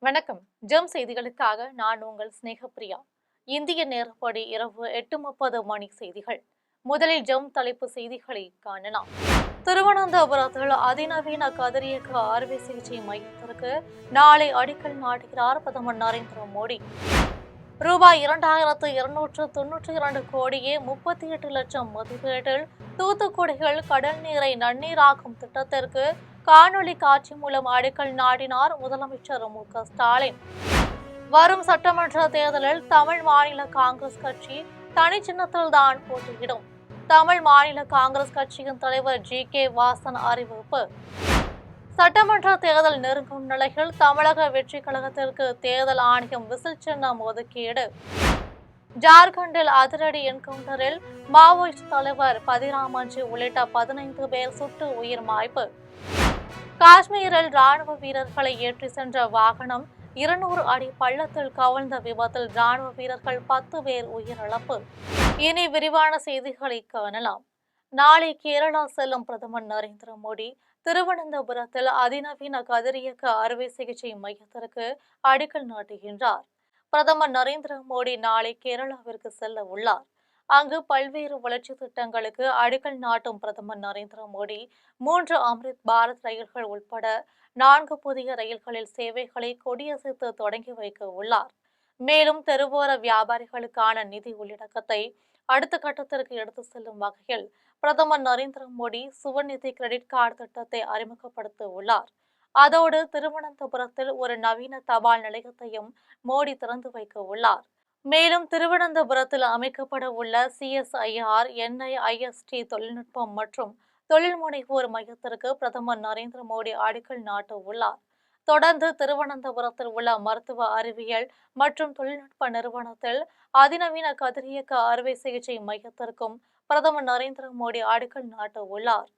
வணக்கம். ஜெம் செய்திகளுக்காக நான் உங்கள் ஸ்நேகப்பிரியா. இந்திய நேரப்படி இரவு 8:30 மணி செய்திகள். முதலில் ஜெம் தலைப்பு செய்திகளை காணலாம். திருவனந்தபுரத்தில் அதிநவீன கதிரியக்க அறுவை சிகிச்சை மையத்திற்கு நாளை அடிக்கல் நாட்டுகிறார் பிரதமர் நரேந்திர மோடி. ரூபாய் 2292 கோடியே 38 லட்சம் மதிப்பீட்டில் தூத்துக்குடியில் கடல் நீரை நன்னீராக்கும் திட்டத்திற்கு காணொலி காட்சி மூலம் அடிக்கல் நாட்டினார் முதலமைச்சர் மு.க.ஸ்டாலின். வரும் சட்டமன்ற தேர்தலில் தமிழ் மாநில காங்கிரஸ் கட்சி தனி சின்னத்தில்தான் போட்டியிடும். தமிழ் மாநில காங்கிரஸ் கட்சியின் தலைவர் ஜி.கே. வாசன் அறிவிப்பு. சட்டமன்ற தேர்தல் நெருங்கும் நிலையில் தமிழக வெற்றி கழகத்திற்கு தேர்தல் ஆணையம் விசில் சின்னம் ஒதுக்கீடு. ஜார்க்கண்டில் அதிரடி என்கவுண்டரில் மாவோயிஸ்ட் தலைவர் பதிராமன்ஜி உள்ளிட்ட 15 பேர் சுட்டு உயிர் மாய்ப்பு. காஷ்மீரில் ராணுவ வீரர்களை ஏற்றி சென்ற வாகனம் 200 அடி பள்ளத்தில் கவிழ்ந்த விபத்தில் ராணுவ வீரர்கள் 10 பேர் உயிரிழப்பு. இனி விரிவான செய்திகளை காணலாம். நாளை கேரளா செல்லும் பிரதமர் நரேந்திர மோடி திருவனந்தபுரத்தில் அதிநவீன கதிரியக்க அறுவை சிகிச்சை மையத்திற்கு அடிக்கல் நாட்டுகின்றார். பிரதமர் நரேந்திர மோடி நாளை கேரளாவிற்கு செல்ல உள்ளார். அங்கு பல்வேறு வளர்ச்சி திட்டங்களுக்கு அடிக்கல் நாட்டும் பிரதமர் நரேந்திர மோடி 3 அம்ரித் பாரத் ரயில்கள் உட்பட 4 புதிய ரயில்களில் சேவைகளை கொடியசைத்து தொடங்கி வைக்க உள்ளார். மேலும் தெருவோர வியாபாரிகளுக்கான நிதி உள்ளடக்கத்தை அடுத்த கட்டத்திற்கு எடுத்து செல்லும் வகையில் பிரதமர் நரேந்திர மோடி சுவநிதி கிரெடிட் கார்டு திட்டத்தை அறிமுகப்படுத்த உள்ளார். அதோடு திருவனந்தபுரத்தில் ஒரு நவீன தபால் நிலையத்தையும் மோடி திறந்து வைக்க உள்ளார். மேலும் திருவனந்தபுரத்தில் அமைக்கப்பட உள்ள CSIR NIIST தொழில்நுட்பம் மற்றும் தொழில் முனைவோர் மையத்திற்கு பிரதமர் நரேந்திர மோடி அடிக்கல் நாட்ட உள்ளார். தொடர்ந்து திருவனந்தபுரத்தில் உள்ள மருத்துவ அறிவியல் மற்றும் தொழில்நுட்ப நிறுவனத்தில் அதிநவீன கதிரியக்க அறுவை சிகிச்சை மையத்திற்கும் பிரதமர் நரேந்திர மோடி அடிக்கல் நாட்ட உள்ளார்.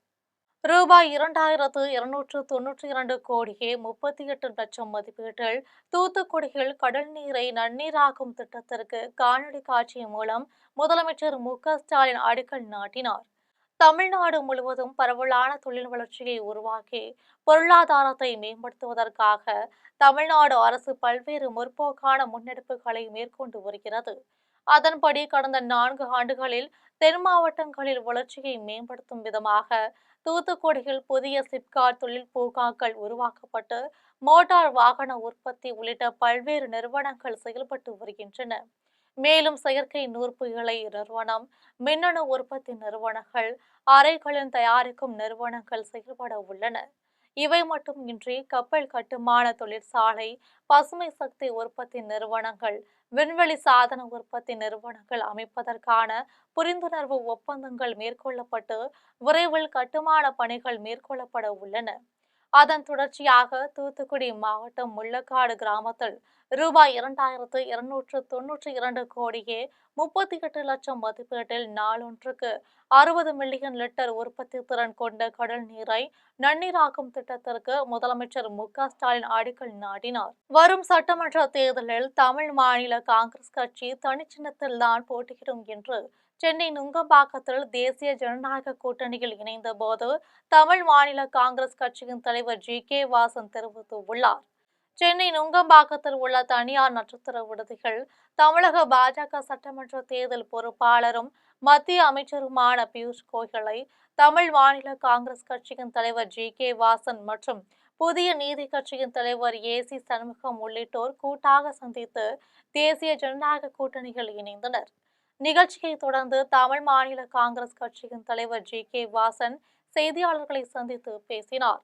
ரூபாய் 2292 கோடியே 38 லட்சம் மதிப்பீட்டில் தூத்துக்குடியில் கடல் நீரை நன்னீராக்கும் திட்டத்திற்கு காணொலி காட்சி மூலம் முதலமைச்சர் மு.க.ஸ்டாலின் அடிக்கல் நாட்டினார். தமிழ்நாடு முழுவதும் பரவலான தொழில் வளர்ச்சியை உருவாக்கி பொருளாதாரத்தை மேம்படுத்துவதற்காக தமிழ்நாடு அரசு பல்வேறு முற்போக்கான முன்னெடுப்புகளை மேற்கொண்டு வருகிறது. அதன்படி கடந்த 4 ஆண்டுகளில் தென் மாவட்டங்களில் வளர்ச்சியை மேம்படுத்தும் விதமாக தூத்துக்குடியில் புதிய சிப்காட் தொழில் பூங்காக்கள் உருவாக்கப்பட்டு மோட்டார் வாகன உற்பத்தி உள்ளிட்ட பல்வேறு நிறுவனங்கள் செயல்பட்டு வருகின்றன. மேலும் செயற்கை நூற்பு இழை நிறுவனம், மின்னணு உற்பத்தி நிறுவனங்கள், அறைகளின் தயாரிக்கும் நிறுவனங்கள் செயல்பட உள்ளன. இவை மட்டுமின்றி கப்பல் கட்டுமான தொழிற்சாலை, பசுமை சக்தி உற்பத்தி நிறுவனங்கள், விண்வெளி சாதன உற்பத்தி நிறுவனங்கள் அமைப்பதற்கான புரிந்துணர்வு ஒப்பந்தங்கள் மேற்கொள்ளப்பட்டு விரைவில் கட்டுமான பணிகள் மேற்கொள்ளப்பட உள்ளன. அதன் தொடர்ச்சியாக தூத்துக்குடி மாவட்டம் முள்ளக்காடு கிராமத்தில் ரூபாய் 2292 கோடியே 38 லட்சம் மதிப்பீட்டில் நாளொன்றுக்கு 60 மில்லியன் லிட்டர் உற்பத்தி திறன் கொண்ட கடல் நீரை நன்னீராக்கும் திட்டத்திற்கு முதலமைச்சர் மு.க.ஸ்டாலின் அடிக்கல் நாட்டினார். வரும் சட்டமன்ற தேர்தலில் தமிழ் மாநில காங்கிரஸ் கட்சி தனிச்சின்னத்தில்தான் போட்டியிடும் என்று சென்னை நுங்கம்பாக்கத்தில் தேசிய ஜனநாயக கூட்டணியில் இணைந்த போது தமிழ் மாநில காங்கிரஸ் கட்சியின் தலைவர் ஜி.கே. வாசன் தெரிவித்துள்ளார். சென்னை நுங்கம்பாக்கத்தில் உள்ள தனியார் நட்சத்திர விடுதிகள் தமிழக பாஜக சட்டமன்ற தேர்தல் பொறுப்பாளரும் மத்திய அமைச்சருமான பியூஷ் கோயலை தமிழ் மாநில காங்கிரஸ் கட்சியின் தலைவர் ஜி.கே. வாசன் மற்றும் புதிய நீதி கட்சியின் தலைவர் ஏ.சி. சண்முகம் உள்ளிட்டோர் கூட்டாக சந்தித்து தேசிய ஜனநாயக கூட்டணியில் இணைந்தனர். நிகழ்ச்சியை தொடர்ந்து தமிழ் மாநில காங்கிரஸ் கட்சியின் தலைவர் ஜி.கே. வாசன் செய்தியாளர்களை சந்தித்து பேசினார்.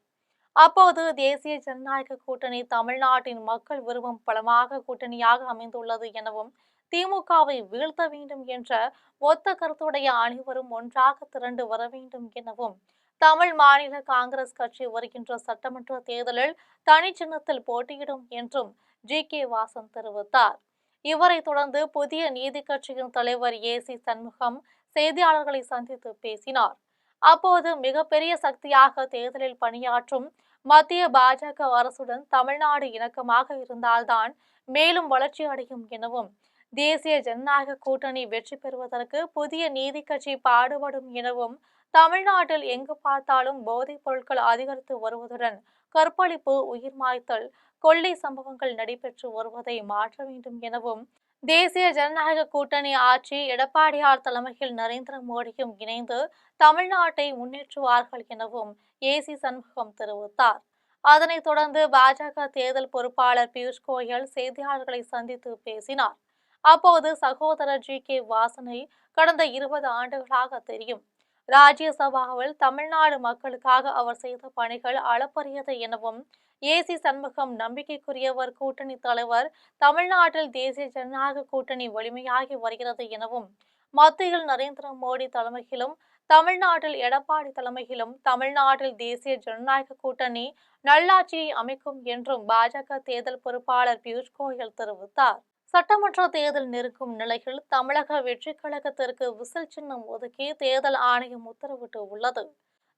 அப்போது தேசிய ஜனநாயக கூட்டணி தமிழ்நாட்டின் மக்கள் விரும்பும் பலமாக கூட்டணியாக அமைந்துள்ளது எனவும் திமுகவை வீழ்த்த வேண்டும் என்ற ஒத்த கருத்துடைய அனைவரும் ஒன்றாக திரண்டு வர வேண்டும் எனவும் தமிழ் மாநில காங்கிரஸ் கட்சி வருகின்ற சட்டமன்ற தேர்தலில் தனி சின்னத்தில் போட்டியிடும் என்றும் ஜி.கே. வாசன் தெரிவித்தார். இவரை தொடர்ந்து புதிய நீதி கட்சியின் தலைவர் ஏ.சி. சண்முகம் செய்தியாளர்களை சந்தித்து பேசினார். அப்போது மிகப்பெரிய சக்தியாக தேர்தலில் பணியாற்றும் மத்திய பாஜக அரசுடன் தமிழ்நாடு இணக்கமாக இருந்தால்தான் மேலும் வளர்ச்சி அடையும் எனவும் தேசிய ஜனநாயக கூட்டணி வெற்றி பெறுவதற்கு புதிய நீதி கட்சி பாடுபடும் எனவும் தமிழ்நாட்டில் எங்கு பார்த்தாலும் போதைப் பொருட்கள் அதிகரித்து வருவதுடன் கற்பழிப்பு, உயிர் மாய்த்தல், கொள்ளை சம்பவங்கள் நடைபெற்று வருவதை மாற்ற வேண்டும் எனவும், தேசிய ஜனநாயக கூட்டணி ஆட்சி எடப்பாடியார் தலைமையில் நரேந்திர மோடியும் இணைந்து தமிழ்நாட்டை முன்னேற்றுவார்கள் எனவும் ஏசி சண்முகம் தெரிவித்தார். அதனைத் தொடர்ந்து பாஜக தேர்தல் பொறுப்பாளர் பியூஷ் கோயல் செய்தியாளர்களை சந்தித்து பேசினார். அப்போது சகோதரர் ஜி.கே. வாசனை கடந்த 20 ஆண்டுகளாக தெரியும். ராஜ்யசபாவில் தமிழ்நாடு மக்களுக்காக அவர் செய்த பணிகள் அளப்பரியது எனவும், ஏசி சண்முகம் நம்பிக்கைக்குரியவர், கூட்டணி தலைவர், தமிழ்நாட்டில் தேசிய ஜனநாயக கூட்டணி வலிமையாகி வருகிறது எனவும், மத்தியில் நரேந்திர மோடி தலைமையிலும் தமிழ்நாட்டில் எடப்பாடி தலைமையிலும் தமிழ்நாட்டில் தேசிய ஜனநாயக கூட்டணி நல்லாட்சியை அமைக்கும் என்றும் பாஜக தேர்தல் பொறுப்பாளர் பியூஷ் கோயல் தெரிவித்தார். சட்டமன்ற தேர்தல் நெருங்கும் நிலையில் தமிழக வெற்றிக் கழகத்திற்கு விசில் சின்னம் ஒதுக்கி தேர்தல் ஆணையம் உத்தரவிட்டு உள்ளது.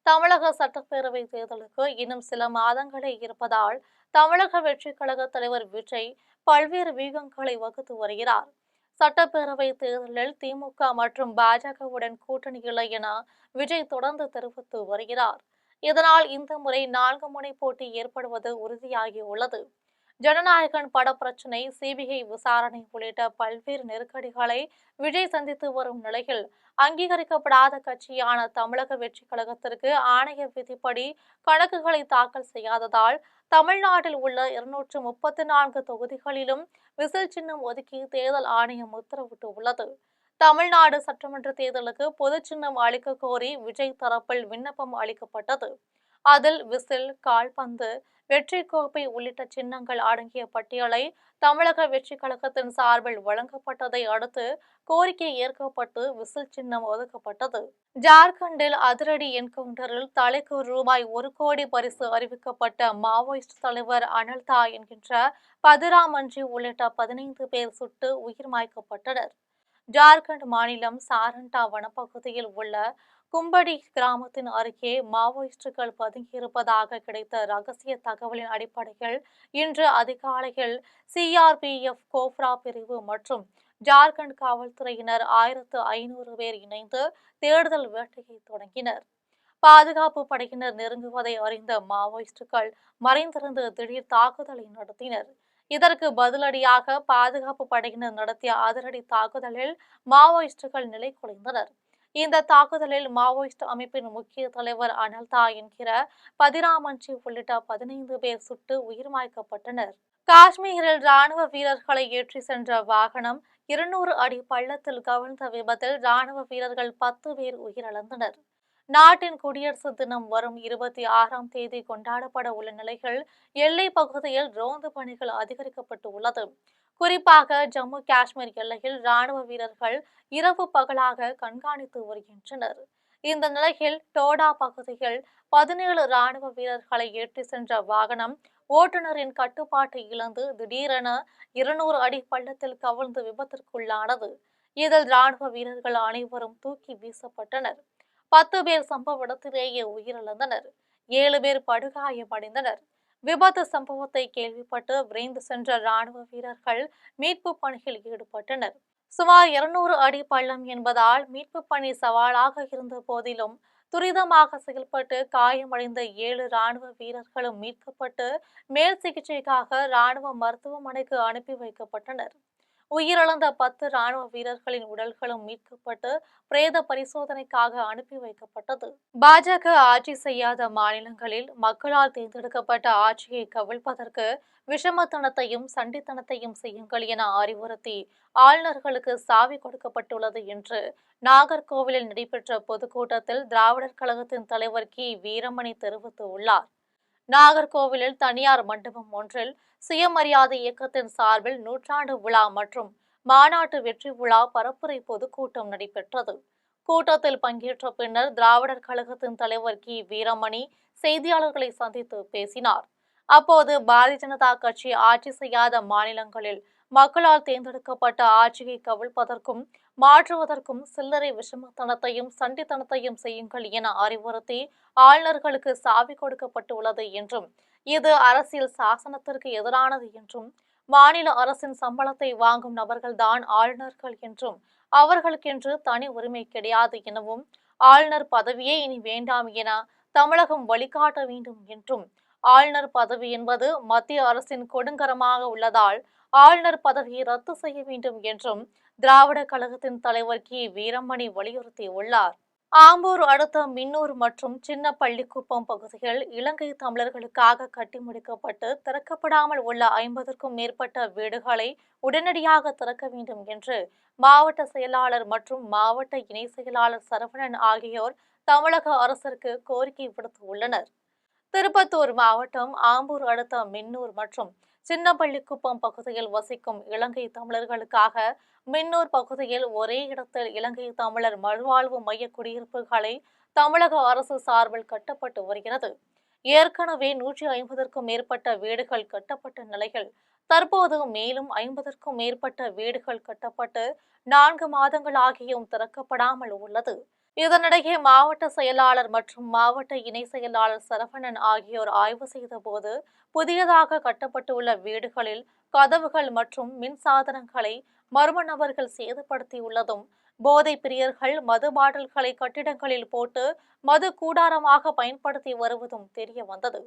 தமிழக சட்டப்பேரவை தேர்தலுக்கு இன்னும் சில மாதங்களே இருப்பதால் தமிழக வெற்றிக் கழக தலைவர் விஜய் பல்வேறு வியூகங்களை வகுத்து வருகிறார். சட்டப்பேரவை தேர்தலில் திமுக மற்றும் பாஜகவுடன் கூட்டணி இல்லை என விஜய் தொடர்ந்து தெரிவித்து வருகிறார். இதனால் இந்த முறை 4 முனை போட்டி ஏற்படுவது உறுதியாகியுள்ளது. ஜனநாயகன் பட பிரச்சினை, சிபிஐ விசாரணை உள்ளிட்ட பல்வேறு நெருக்கடிகளை விஜய் சந்தித்து வரும் நிலையில், அங்கீகரிக்கப்படாத கட்சியான தமிழக வெற்றிக் கழகத்திற்கு ஆணைய விதிப்படி கணக்குகளை தாக்கல் செய்யாததால் தமிழ்நாட்டில் உள்ள 234 தொகுதிகளிலும் விசில் சின்னம் ஒதுக்கி தேர்தல் ஆணையம் உத்தரவிட்டுள்ளது. தமிழ்நாடு சட்டமன்ற தேர்தலுக்கு பொது சின்னம் அளிக்க கோரி விஜய் தரப்பில் விண்ணப்பம் அளிக்கப்பட்டது. அதில் விசில், கால்பந்து, வெற்றி கோப்பை உள்ளிட்ட சின்னங்கள் அடங்கிய பட்டியலை தமிழக வெற்றிக் கழகத்தின் சார்பில் வழங்கப்பட்டதை அடுத்து கோரிக்கை ஏற்கப்பட்டு விசில் சின்னம் ஒதுக்கப்பட்டது. ஜார்க்கண்டில் அதிரடி என்கவுண்டரில் தலைக்கு ரூபாய் 1 கோடி பரிசு அறிவிக்கப்பட்ட மாவோயிஸ்ட் தலைவர் அனல்தா என்கின்ற பதிராமன்ஜி உள்ளிட்ட 15 பேர் சுட்டு உயிர் மாய்க்கப்பட்டனர். ஜார்க்கண்ட் மாநிலம் சாரண்டா வனப்பகுதியில் உள்ள கும்படி கிராமத்தின் அருகே மாவோயிஸ்டுகள் பதுங்கியிருப்பதாக கிடைத்த ரகசிய தகவலின் அடிப்படையில் இன்று அதிகாலையில் சிஆர்பிஎஃப் கோப்ரா பிரிவு மற்றும் ஜார்க்கண்ட் காவல்துறையினர் 1500 பேர் இணைந்து தேடுதல் வேட்டையை தொடங்கினர். பாதுகாப்பு படையினர் நெருங்குவதை அறிந்த மாவோயிஸ்டுகள் மறைந்திருந்து திடீர் தாக்குதலை நடத்தினர். இதற்கு பதிலடியாக பாதுகாப்பு படையினர் நடத்திய அதிரடி தாக்குதலில் மாவோயிஸ்டுகள் நிலை குலைந்தனர். இந்த தாக்குதலில் மாவோயிஸ்ட் அமைப்பின் முக்கிய தலைவர் அனல்தா என்கிற பதிராமன்ஜி உள்ளிட்ட 15 பேர் சுட்டு உயிர் மாய்க்கப்பட்டனர். காஷ்மீரில் ராணுவ வீரர்களை ஏற்றி சென்ற வாகனம் 200 அடி பள்ளத்தில் கவிழ்ந்த விபத்தில் ராணுவ வீரர்கள் 10 பேர் உயிரிழந்தனர். நாட்டின் குடியரசு தினம் வரும் 26ஆம் தேதி கொண்டாடப்பட உள்ள நிலையில் எல்லை பகுதியில் ரோந்து பணிகள் அதிகரிக்கப்பட்டுள்ளது. குறிப்பாக ஜம்மு காஷ்மீர் எல்லையில் ராணுவ வீரர்கள் இரவு பகலாக கண்காணித்து வருகின்றனர். இந்த நிலையில் டோடா பகுதியில் 17 ராணுவ வீரர்களை ஏற்றி சென்ற வாகனம் ஓட்டுநரின் கட்டுப்பாட்டை இழந்து திடீரென 200 அடி பள்ளத்தில் கவிழ்ந்து விபத்திற்குள்ளானது. இதில் ராணுவ வீரர்கள் அனைவரும் தூக்கி வீசப்பட்டனர். 10 பேர் சம்பவ இடத்திலேயே உயிரிழந்தனர். 7 பேர் படுகாயமடைந்தனர். விபத்து சம்பவத்தை கேள்விப்பட்டு விரைந்து சென்ற ராணுவ வீரர்கள் மீட்பு பணியில் ஈடுபட்டனர். சுமார் 200 அடி பள்ளம் என்பதால் மீட்பு பணி சவாலாக இருந்த போதிலும் துரிதமாக செயல்பட்டு காயமடைந்த 7 ராணுவ வீரர்களும் மீட்கப்பட்டு மேல் சிகிச்சைக்காக ராணுவ மருத்துவமனைக்கு அனுப்பி வைக்கப்பட்டனர். உயிரிழந்த 10 ராணுவ வீரர்களின் உடல்களும் மீட்கப்பட்டு பிரேத பரிசோதனைக்காக அனுப்பி வைக்கப்பட்டது. பாஜக ஆட்சி செய்யாத மாநிலங்களில் மக்களால் தேர்ந்தெடுக்கப்பட்ட ஆட்சியை கவிழ்ப்பதற்கு விஷமத்தனத்தையும் சண்டித்தனத்தையும் செய்யுங்கள் என அறிவுறுத்தி ஆளுநர்களுக்கு சாவி கொடுக்கப்பட்டுள்ளது என்று நாகர்கோவிலில் நடைபெற்ற பொதுக்கூட்டத்தில் திராவிடர் கழகத்தின் தலைவர் கி. வீரமணி தெரிவித்துள்ளார். நாகர்கோவிலில் தனியார் மண்டபம் ஒன்றில் சுயமரியாதை இயக்கத்தின் சார்பில் 100ஆண்டு விழா மற்றும் மாநாட்டு வெற்றி விழா பரப்புரை பொதுக்கூட்டம் நடைபெற்றது. கூட்டத்தில் பங்கேற்ற பின்னர் திராவிடர் கழகத்தின் தலைவர் கி. வீரமணி செய்தியாளர்களை சந்தித்து பேசினார். அப்போது பாரதிய ஜனதா கட்சி ஆட்சி செய்யாத மாநிலங்களில் மக்களால் தேர்ந்தெடுக்கப்பட்ட ஆட்சியை கவிழ்ப்பதற்கும் மாற்றுவதற்கும் சில்லறை விஷமத்தனத்தையும் சண்டித்தனத்தையும் செய்யுங்கள் என அறிவுறுத்தி ஆளுநர்களுக்கு சாவி கொடுக்கப்பட்டுள்ளது என்றும், இது அரசியல் சாசனத்திற்கு எதிரானது என்றும், மாநில அரசின் சம்பளத்தை வாங்கும் நபர்கள்தான் ஆளுநர்கள் என்றும், அவர்களுக்கென்று தனி உரிமை கிடையாது எனவும், ஆளுநர் பதவியே இனி வேண்டாம் என தமிழகம் வழிகாட்ட வேண்டும் என்றும் ஆளுநர் பதவி என்பது மத்திய அரசின் கொடுங்கரமாக உள்ளதால் ஆளுநர் பதவியை ரத்து செய்ய வேண்டும் என்றும் திராவிட கழகத்தின் தலைவர் கி வீரமணி வலியுறுத்தியுள்ளார். ஆம்பூர் அடுத்த மின்னூர் மற்றும் சின்ன பள்ளிக்குப்பம் பகுதியில் இலங்கை தமிழர்களுக்காக கட்டி முடிக்கப்பட்டு திறக்கப்படாமல் உள்ள 50க்கும் மேற்பட்ட வீடுகளை உடனடியாக திறக்க வேண்டும் என்று மாவட்ட செயலாளர் மற்றும் மாவட்ட இணை செயலாளர் சரவணன் ஆகியோர் தமிழக அரசிற்கு கோரிக்கை விடுத்துள்ளனர். திருப்பத்தூர் மாவட்டம் ஆம்பூர் அடுத்த மின்னூர் மற்றும் சின்னப்பள்ளிக்குப்பம் பகுதியில் வசிக்கும் இலங்கை தமிழர்களுக்காக மின்னூர் பகுதியில் ஒரே இடத்தில் இலங்கை தமிழர் மறுவாழ்வு மைய குடியிருப்புகளை தமிழக அரசு சார்பில் கட்டப்பட்டு வருகிறது. ஏற்கனவே 150க்கும் மேற்பட்ட வீடுகள் கட்டப்பட்ட நிலையில் தற்போது மேலும் 50க்கும் மேற்பட்ட வீடுகள் கட்டப்பட்டு 4 மாதங்களாகியும் திறக்கப்படாமல் உள்ளது. இதனிடையே மாவட்ட செயலாளர் மற்றும் மாவட்ட இணை செயலாளர் சரவணன் ஆகியோர் ஆய்வு செய்தபோது புதியதாக கட்டப்பட்டுள்ள வீடுகளில் கதவுகள் மற்றும் மின் சாதனங்களை மர்ம நபர்கள் சேதப்படுத்தியுள்ளதும், போதை பிரியர்கள் மது பாட்டில்களை கட்டிடங்களில் போட்டு மது கூடாரமாக பயன்படுத்தி வருவதும் தெரிய வந்தது.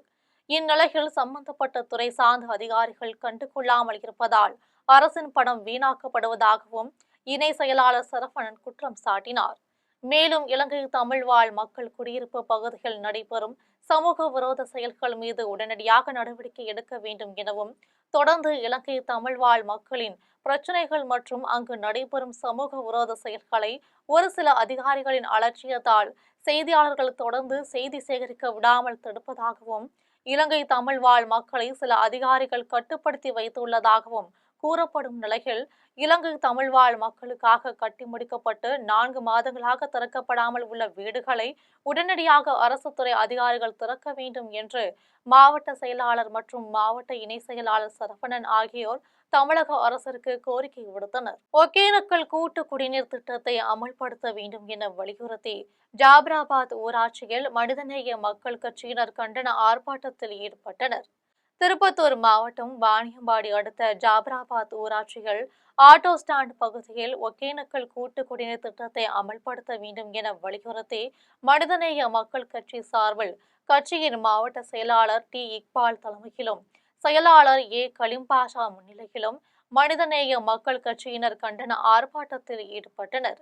இந்நிலையில் சம்பந்தப்பட்ட துறை சார்ந்த அதிகாரிகள் கண்டுகொள்ளாமல் இருப்பதால் அரசின் பணம் வீணாக்கப்படுவதாகவும் இணை செயலாளர் சரவணன் குற்றம் சாட்டினார். மேலும் இலங்கை தமிழ் வாழ் மக்கள் குடியிருப்பு பகுதியில் நடைபெறும் சமூக விரோத செயல்கள் மீது உடனடியாக நடவடிக்கை எடுக்க வேண்டும் எனவும், தொடர்ந்து இலங்கை தமிழ் வாழ் மக்களின் பிரச்சினைகள் மற்றும் அங்கு நடைபெறும் சமூக விரோத செயல்களை ஒரு சில அதிகாரிகளின் அலட்சியத்தால் செய்தியாளர்கள் தொடர்ந்து செய்தி சேகரிக்க விடாமல் தடுப்பதாகவும், இலங்கை தமிழ் வாழ் மக்களை சில அதிகாரிகள் கட்டுப்படுத்தி வைத்துள்ளதாகவும் கூறப்படும் நிலையில் இலங்கை தமிழ் வாழ் மக்களுக்காக கட்டி முடிக்கப்பட்டு 4 மாதங்களாக திறக்கப்படாமல் உள்ள வீடுகளை உடனடியாக அரசு துறை அதிகாரிகள் திறக்க வேண்டும் என்று மாவட்ட செயலாளர் மற்றும் மாவட்ட இணை செயலாளர் சரவணன் ஆகியோர் தமிழக அரசிற்கு கோரிக்கை விடுத்தனர். ஒகேனக்கல் கூட்டு குடிநீர் திட்டத்தை அமல்படுத்த வேண்டும் என வலியுறுத்தி ஜாபராபாத் ஊராட்சியில் மனிதநேய மக்கள் கட்சியினர் கண்டன ஆர்ப்பாட்டத்தில் ஈடுபட்டனர். திருப்பத்தூர் மாவட்டம் வாணியம்பாடி அடுத்த ஜாபராபாத் ஊராட்சியில் ஆட்டோ ஸ்டாண்ட் பகுதியில் ஒகேனக்கல் கூட்டு குடிநீர் திட்டத்தை அமல்படுத்த வேண்டும் என வலியுறுத்தி மனிதநேய மக்கள் கட்சி சார்பில் கட்சியின் மாவட்ட செயலாளர் டி இக்பால் தலைமையிலும் செயலாளர் ஏ கலிம்பாஷா முன்னிலையிலும் மனிதநேய மக்கள் கட்சியினர் கண்டன ஆர்ப்பாட்டத்தில் ஈடுபட்டனர்.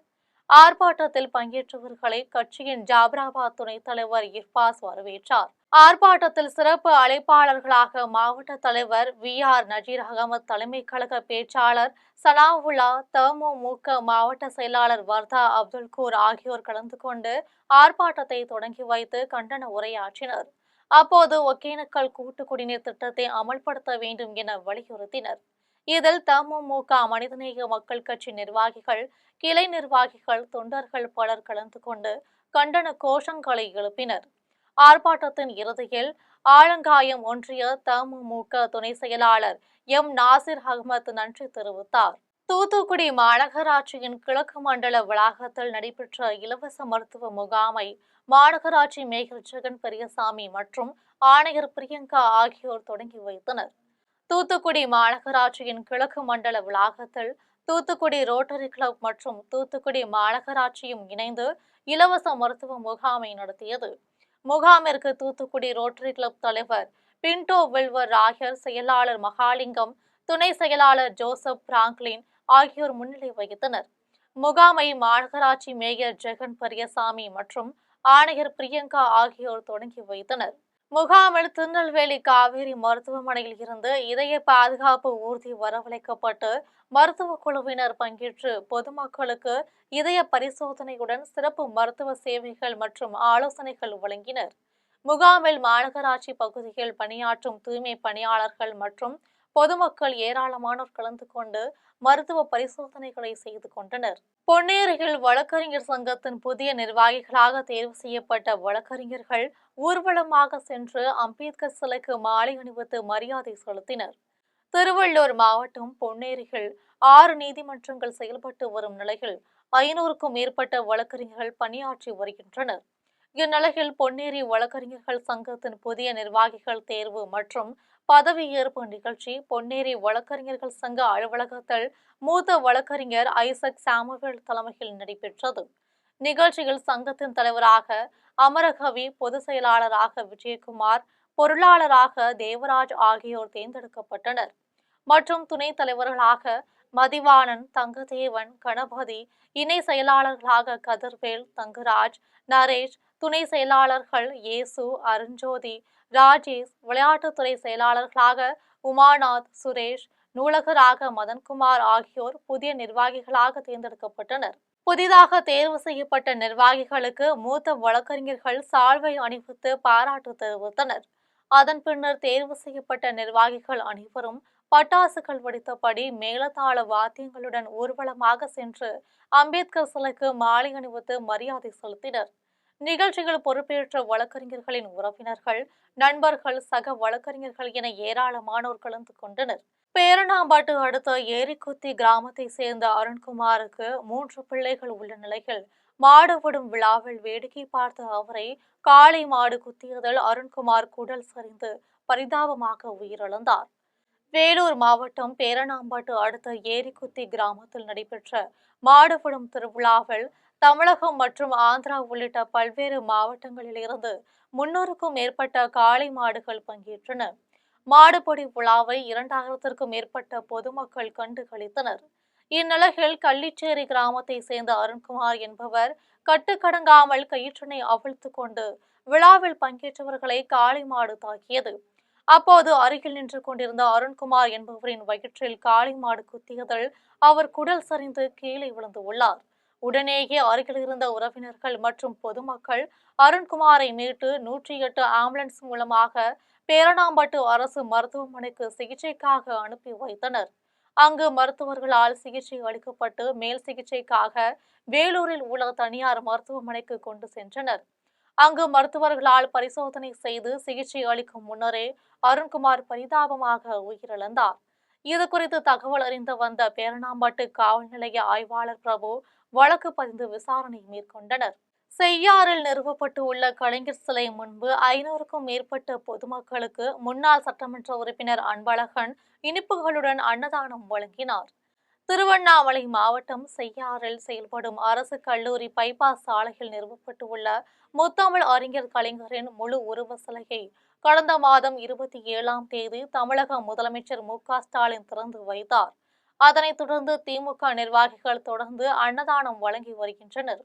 ஆர்ப்பாட்டத்தில் பங்கேற்றவர்களை கட்சியின் ஜாபராபாத் துணைத் தலைவர் இர்பாஸ் வரவேற்றார். ஆர்ப்பாட்டத்தில் சிறப்பு அழைப்பாளர்களாக மாவட்ட தலைவர் வி.ஆர். நஜீர் அகமது, தலைமை கழக பேச்சாளர் சனாவுல்லா, தமுமுக மாவட்ட செயலாளர் வர்தா அப்துல்கூர் ஆகியோர் கலந்து கொண்டு ஆர்ப்பாட்டத்தை தொடங்கி வைத்து கண்டன உரையாற்றினர். அப்போது ஒகேனக்கல் கூட்டு குடிநீர் திட்டத்தை அமல்படுத்த வேண்டும் என வலியுறுத்தினர். இதில் தமுமுக மனிதநேய மக்கள் கட்சி நிர்வாகிகள், கிளை நிர்வாகிகள், தொண்டர்கள் பலர் கலந்து கொண்டு கண்டன கோஷங்களை எழுப்பினர். ஆர்ப்பாட்டத்தின் இறுதியில் ஆலங்காயம் ஒன்றிய தமுமுக துணை செயலாளர் எம். நாசிர் அகமது நன்றி தெரிவித்தார். தூத்துக்குடி மாநகராட்சியின் கிழக்கு மண்டல வளாகத்தில் நடைபெற்ற இலவச மருத்துவ முகாமை மாநகராட்சி மேயர் ஜெகன் பெரியசாமி மற்றும் ஆணையர் பிரியங்கா ஆகியோர் தொடங்கி வைத்தனர். தூத்துக்குடி மாநகராட்சியின் கிழக்கு மண்டல வளாகத்தில் தூத்துக்குடி ரோட்டரி கிளப் மற்றும் தூத்துக்குடி மாநகராட்சியும் இணைந்து இலவச மருத்துவ முகாமை நடத்தியது. முகாமிற்கு தூத்துக்குடி ரோட்டரி கிளப் தலைவர் பின்டோ வில்வர் ராயர், செயலாளர் மகாலிங்கம், துணை செயலாளர் ஜோசப் பிராங்க்லின் ஆகியோர் முன்னிலை வகித்தனர். முகாமை மாநகராட்சி மேயர் ஜெகன் பெரியசாமி மற்றும் ஆணையர் பிரியங்கா ஆகியோர் தொடங்கி வைத்தனர். முகாமில் திருநெல்வேலி காவேரி மருத்துவமனையில் இருந்து இதய பாதுகாப்பு ஊர்தி வரவழைக்கப்பட்டு மருத்துவ குழுவினர் பங்கேற்று பொதுமக்களுக்கு இதய பரிசோதனையுடன் சிறப்பு மருத்துவ சேவைகள் மற்றும் ஆலோசனைகள் வழங்கினர். முகாமில் மாநகராட்சி பகுதியில் பணியாற்றும் தூய்மை பணியாளர்கள் மற்றும் பொதுமக்கள் ஏராளமானோர் கலந்து கொண்டு மருத்துவ பரிசோதனைகளை செய்து கொண்டனர். பொன்னேரியில் வழக்கறிஞர் சங்கத்தின் புதிய நிர்வாகிகளாக தேர்வு செய்யப்பட்ட வழக்கறிஞர்கள் ஊர்வலமாக சென்று அம்பேத்கர் சிலைக்கு மாலை அணிவித்து மரியாதை செலுத்தினர். திருவள்ளூர் மாவட்டம் பொன்னேரியில் 6 நீதிமன்றங்கள் செயல்பட்டு வரும் நிலையில் 500க்கும் மேற்பட்ட வழக்கறிஞர்கள் பணியாற்றி வருகின்றனர். இந்நிலையில் பொன்னேரி வழக்கறிஞர்கள் சங்கத்தின் புதிய நிர்வாகிகள் தேர்வு மற்றும் பதவியேற்பு நிகழ்ச்சி பொன்னேரி வழக்கறிஞர்கள் சங்க அலுவலகத்தில் மூத்த வழக்கறிஞர் ஐசக் சாமுவேல் தலைமையில் நடைபெற்றது. நிகழ்ச்சியில் சங்கத்தின் தலைவராக அமரகவி, பொதுச் செயலாளராக விஜயகுமார், பொருளாளராக தேவராஜ் ஆகியோர் தேர்ந்தெடுக்கப்பட்டனர். மற்றும் துணைத் தலைவர்களாக மதிவாணன், தங்கதேவன், கணபதி, இணை செயலாளர்களாக கதிர்வேல், தங்கராஜ், நரேஷ், துணை செயலாளர்கள் இயேசு, அருண்ஜோதி, ராஜேஷ், விளையாட்டுத்துறை செயலாளர்களாக உமாநாத், சுரேஷ், நூலகராக மதன்குமார் ஆகியோர் புதிய நிர்வாகிகளாக தேர்ந்தெடுக்கப்பட்டனர். புதிதாக தேர்வு செய்யப்பட்ட நிர்வாகிகளுக்கு மூத்த வழக்கறிஞர்கள் சால்வை அணிவித்து பாராட்டு தெரிவித்தனர். அதன் பின்னர் தேர்வு செய்யப்பட்ட நிர்வாகிகள் அனைவரும் பட்டாசுகள் வெடித்தபடி மேளதாள வாத்தியங்களுடன் ஊர்வலமாக சென்று அம்பேத்கர் சிலைக்கு மாலை அணிவித்து மரியாதை செலுத்தினர். நிகழ்ச்சியில் பொறுப்பேற்ற வழக்கறிஞர்களின் உறவினர்கள், நண்பர்கள், சக வழக்கறிஞர்கள் என ஏராளமானோர் கலந்து கொண்டனர். பேரணாம்பட்டு அடுத்த ஏரிக்குத்தி கிராமத்தை சேர்ந்த அருண்குமாருக்கு 3 பிள்ளைகள் உள்ள நிலையில் மாடு விடும் விழாவில் வேடிக்கை பார்த்த அவரை காளை மாடு குத்தியதில் அருண்குமார் குடல் சரிந்து பரிதாபமாக உயிரிழந்தார். வேலூர் மாவட்டம் பேரணாம்பட்டு அடுத்த ஏரிக்குத்தி கிராமத்தில் நடைபெற்ற மாடுவிடும் திருவிழாவில் தமிழகம் மற்றும் ஆந்திரா உள்ளிட்ட பல்வேறு மாவட்டங்களில் இருந்து 300க்கும் மேற்பட்ட காளை மாடுகள் பங்கேற்றன. மாடுபிடி விழாவை 2000த்திற்கும் மேற்பட்ட பொதுமக்கள் கண்டு களித்தனர். இந்நிலையில் கள்ளிச்சேரி கிராமத்தை சேர்ந்த அருண்குமார் என்பவர் கட்டுக்கடங்காமல் கயிற்றினை அவிழ்த்து கொண்டு விழாவில் பங்கேற்றவர்களை காளை மாடு தாக்கியது. அப்போது அருகில் நின்று கொண்டிருந்த அருண்குமார் என்பவரின் வயிற்றில் காளை மாடு குத்தியதில் அவர் குடல் சரிந்து கீழே விழுந்து உள்ளார். உடனேயே அருகில் இருந்த உறவினர்கள் மற்றும் பொதுமக்கள் அருண்குமாரை மீட்டு 108 ஆம்புலன்ஸ் மூலமாக பேரணாம்பட்டு அரசு மருத்துவமனைக்கு சிகிச்சைக்காக அனுப்பி வைத்தனர். அங்கு மருத்துவர்களால் சிகிச்சை அளிக்கப்பட்டு மேல் சிகிச்சைக்காக வேலூரில் உள்ள தனியார் மருத்துவமனைக்கு கொண்டு சென்றனர். அங்கு மருத்துவர்களால் பரிசோதனை செய்து சிகிச்சை அளிக்கும் முன்னரே அருண்குமார் பரிதாபமாக உயிரிழந்தார். இதுகுறித்து தகவல் அறிந்து வந்த பேரணாம்பட்டு காவல் நிலைய ஆய்வாளர் பிரபு வழக்கு பதிந்து விசாரணை மேற்கொண்டனர். செய்யாறில் நிறுவப்பட்டு உள்ள கலைஞர் சிலை முன்பு 500க்கும் மேற்பட்ட பொதுமக்களுக்கு முன்னாள் சட்டமன்ற உறுப்பினர் அன்பழகன் இனிப்புகளுடன் அன்னதானம் வழங்கினார். திருவண்ணாமலை மாவட்டம் செய்யாறில் செயல்படும் அரசு கல்லூரி பைபாஸ் சாலையில் நிறுவப்பட்டு உள்ள முத்தமிழ் அறிஞர் கலைஞரின் முழு உருவ சிலையை கடந்த மாதம் 27ஆம் தேதி தமிழக முதலமைச்சர் மு.க.ஸ்டாலின் திறந்து வைத்தார். அதனைத் தொடர்ந்து திமுக நிர்வாகிகள் தொடர்ந்து அன்னதானம் வழங்கி வருகின்றனர்.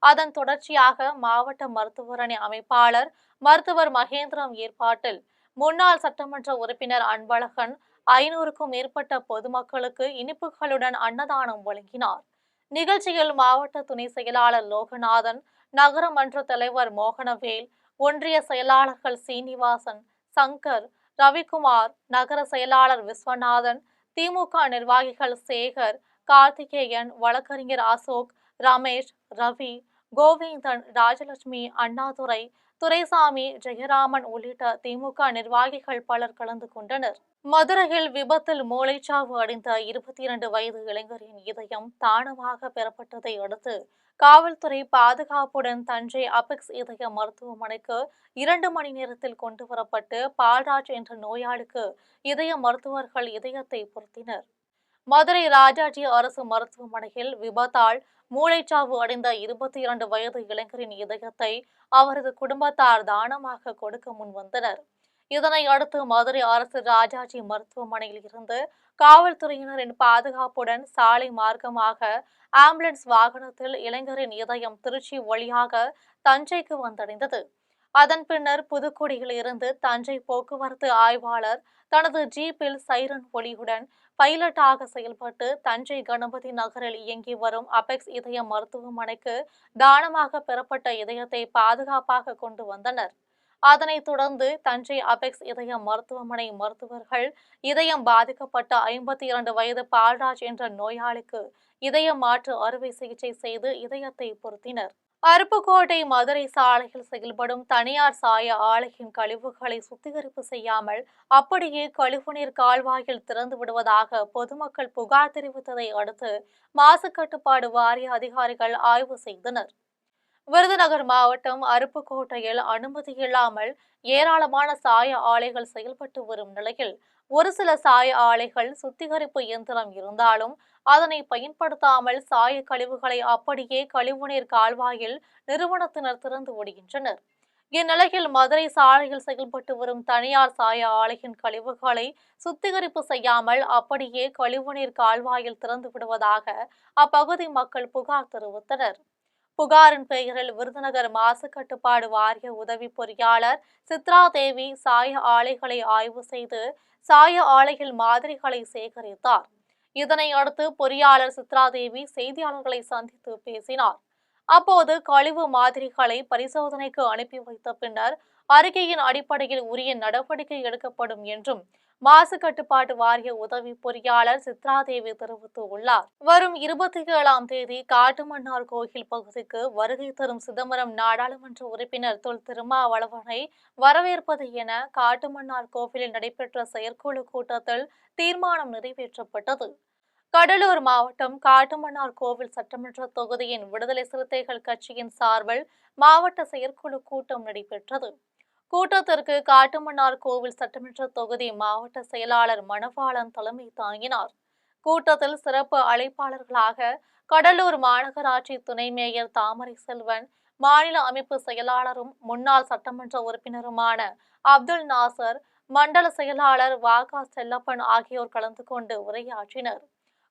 அதன் தொடர்ச்சியாக மாவட்ட மருத்துவரணி அமைப்பாளர் மருத்துவர் மகேந்திரம் ஏற்பாட்டில் முன்னாள் சட்டமன்ற உறுப்பினர் அன்பழகன் 500க்கும் மேற்பட்ட பொதுமக்களுக்கு இனிப்புகளுடன் அன்னதானம் வழங்கினார். நிகழ்ச்சியில் மாவட்ட துணை செயலாளர் லோகநாதன், நகரமன்ற தலைவர் மோகனவேல், ஒன்றிய செயலாளர்கள் சீனிவாசன், சங்கர், ரவிக்குமார், நகர செயலாளர் விஸ்வநாதன், திமுக நிர்வாகிகள் சேகர், கார்த்திகேயன், வழக்கறிஞர் அசோக், ரமேஷ், ரவி, கோவிந்தன், ராஜலட்சுமி, அண்ணாதுரை, துரைசாமி, ஜெயராமன் உள்ளிட்ட திமுக நிர்வாகிகள் பலர் கலந்து கொண்டனர். மதுரையில் விபத்தில் மூளைச்சாவு அடைந்த 22 வயது இளைஞரின் இதயம் தானமாக பெறப்பட்டதை அடுத்து காவல்துறை பாதுகாப்புடன் தஞ்சை அபெக்ஸ் இதய மருத்துவமனைக்கு 2 மணி நேரத்தில் கொண்டு வரப்பட்டு பால்ராஜ் என்ற நோயாளிக்கு இதய மருத்துவர்கள் இதயத்தை பொருத்தினர். மதுரை ராஜாஜி அரசு மருத்துவமனையில் விபத்தால் மூளைச்சாவு அடைந்த 22 வயது இளைஞரின் இதயத்தை அவரது குடும்பத்தார் தானமாக கொடுக்க முன்வந்தனர். இதனை அடுத்து மதுரை அரசு ராஜாஜி மருத்துவமனையில் இருந்து காவல்துறையினரின் பாதுகாப்புடன் சாலை மார்க்கமாக ஆம்புலன்ஸ் வாகனத்தில் இளைஞரின் இதயம் திருச்சி வழியாக தஞ்சைக்கு வந்தடைந்தது. அதன் பின்னர் புதுக்குடியில் இருந்து தஞ்சை போக்குவரத்து ஆய்வாளர் தனது ஜீப்பில் சைரன் ஒளியுடன் பைலட்டாக செயல்பட்டு தஞ்சை கணபதி நகரில் இயங்கி வரும் அபெக்ஸ் இதய மருத்துவமனைக்கு தானமாக பெறப்பட்ட இதயத்தை பாதுகாப்பாக கொண்டு வந்தனர். அதனைத் தொடர்ந்து தஞ்சை அபெக்ஸ் இதய மருத்துவமனை மருத்துவர்கள் இதயம் பாதிக்கப்பட்ட 52 வயது பால்ராஜ் என்ற நோயாளிக்கு இதய மாற்று அறுவை சிகிச்சை செய்து இதயத்தை பொருத்தினர். அருப்புக்கோட்டை மதுரை சாலையில் செயல்படும் தனியார் சாய ஆலையின் கழிவுகளை சுத்திகரிப்பு செய்யாமல் அப்படியே கழிவுநீர் கால்வாயில் திறந்து விடுவதாக பொதுமக்கள் புகார் தெரிவித்ததை அடுத்து மாசு கட்டுப்பாடு வாரிய அதிகாரிகள் ஆய்வு செய்தனர். விருதுநகர் மாவட்டம் அருப்புக்கோட்டையில் அனுமதி இல்லாமல் ஏராளமான சாய ஆலைகள் செயல்பட்டு வரும் நிலையில் ஒரு சில சாய ஆலைகள் சுத்திகரிப்பு இயந்திரம் இருந்தாலும் அதனை பயன்படுத்தாமல் சாய கழிவுகளை அப்படியே கழிவுநீர் கால்வாயில் நிறுவனத்தினர் திறந்து விடுகின்றனர். இந்நிலையில் மதுரை சாலையில் செயல்பட்டு வரும் தனியார் சாய ஆலையின் கழிவுகளை சுத்திகரிப்பு செய்யாமல் அப்படியே கழிவுநீர் கால்வாயில் திறந்து விடுவதாக அப்பகுதி மக்கள் புகார் தெரிவித்தனர். புகாரின் பெயரில் விருதுநகர் மாசு கட்டுப்பாடு வாரிய உதவி பொறியாளர் சித்ரா தேவி சாய ஆலைகளை ஆய்வு செய்து சாய ஆலையில் மாதிரிகளை சேகரித்தார். இதனை அடுத்து பொறியாளர் சித்ரா தேவி செய்தியாளர்களை சந்தித்து பேசினார். அப்போது கழிவு மாதிரிகளை பரிசோதனைக்கு அனுப்பி வைத்த பின்னர் அறிக்கையின் அடிப்படையில் உரிய நடவடிக்கை எடுக்கப்படும் என்றும் மாசு கட்டுப்பாட்டு வாரிய உதவி பொறியாளர் சித்ரா தேவி தெரிவித்துள்ளார். வரும் 27ஆம் தேதி காட்டுமன்னார் கோயில் பகுதிக்கு வருகை தரும் சிதம்பரம் நாடாளுமன்ற உறுப்பினர் தொல் திருமாவளவனை வரவேற்பது என காட்டுமன்னார் கோவிலில் நடைபெற்ற செயற்குழு கூட்டத்தில் தீர்மானம் நிறைவேற்றப்பட்டது. கடலூர் மாவட்டம் காட்டுமன்னார் கோவில் சட்டமன்ற தொகுதியின் விடுதலை சிறுத்தைகள் கட்சியின் சார்பில் மாவட்ட செயற்குழு கூட்டம் நடைபெற்றது. கூட்டத்திற்கு காட்டுமன்னார் கோவில் சட்டமன்ற தொகுதி மாவட்ட செயலாளர் மணவாளன் தலைமை தாங்கினார். கூட்டத்தில் சிறப்பு அழைப்பாளர்களாக கடலூர் மாநகராட்சி துணை மேயர் தாமரை செல்வன், மாநில அமைப்பு செயலாளரும் முன்னாள் சட்டமன்ற உறுப்பினருமான அப்துல் நாசர், மண்டல செயலாளர் வாகா செல்லப்பன் ஆகியோர் கலந்து கொண்டு உரையாற்றினர்.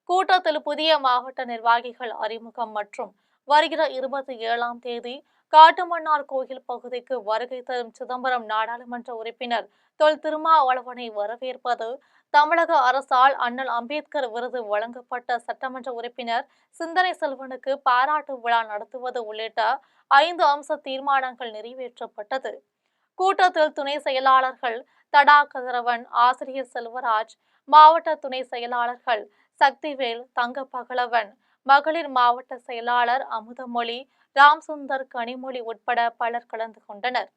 கூட்டத்தில் புதிய மாவட்ட நிர்வாகிகள் அறிமுகம் மற்றும் வருகிற 27ஆம் தேதி காட்டுமன்னார் கோயில் பகுதிக்கு வருகை தரும் சிதம்பரம் நாடாளுமன்ற உறுப்பினர் தொல் திருமாவளவனை வரவேற்பது, தமிழக அரசால் அண்ணல் அம்பேத்கர் விருது வழங்கப்பட்ட சட்டமன்ற உறுப்பினர் சிந்தனை செல்வனுக்கு பாராட்டு விழா நடத்துவது உள்ளிட்ட 5 அம்ச தீர்மானங்கள் நிறைவேற்றப்பட்டது. கூட்டத்தில் துணை செயலாளர்கள் தடா கதிரவன், ஆசிரியர் செல்வராஜ், மாவட்ட துணை செயலாளர்கள் சக்திவேல், தங்க பகலவன், மகளிர் மாவட்ட செயலாளர் அமுதமொழி, ராம்சுந்தர், கனிமொழி உட்பட பலர் கலந்து கொண்டனர்.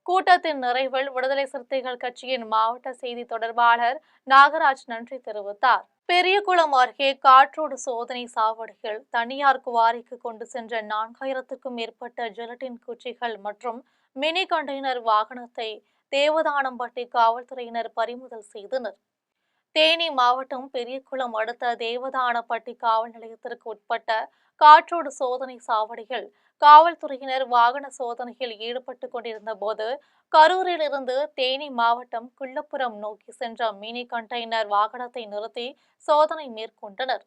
கூட்டத்தின் நிறைவில் விடுதலை சிறுத்தைகள் கட்சியின் மாவட்ட செய்தி தொடர்பாளர் நாகராஜ் நன்றி தெரிவித்தார். பெரியகுளம் அருகே காற்றோடு சோதனை சாவடியில் தனியார் குவாரிக்கு கொண்டு சென்ற 4000க்கும் மேற்பட்ட ஜெலட்டின் குச்சிகள் மற்றும் மினி கண்டெய்னர் வாகனத்தை தேவதானம்பட்டி காவல்துறையினர் பறிமுதல் செய்தனர். தேனி மாவட்டம் பெரியகுளம் அடுத்த தேவதானப்பட்டி காவல் நிலையத்திற்கு உட்பட்ட காற்றோடு சோதனை சாவடியில் காவல்துறையினர் வாகன சோதனையில் ஈடுபட்டுக் கொண்டிருந்த போது கரூரில் இருந்து தேனி மாவட்டம் குள்ளப்புறம் நோக்கி சென்ற மினி கண்டெய்னர் வாகனத்தை நிறுத்தி சோதனை மேற்கொண்டனர்.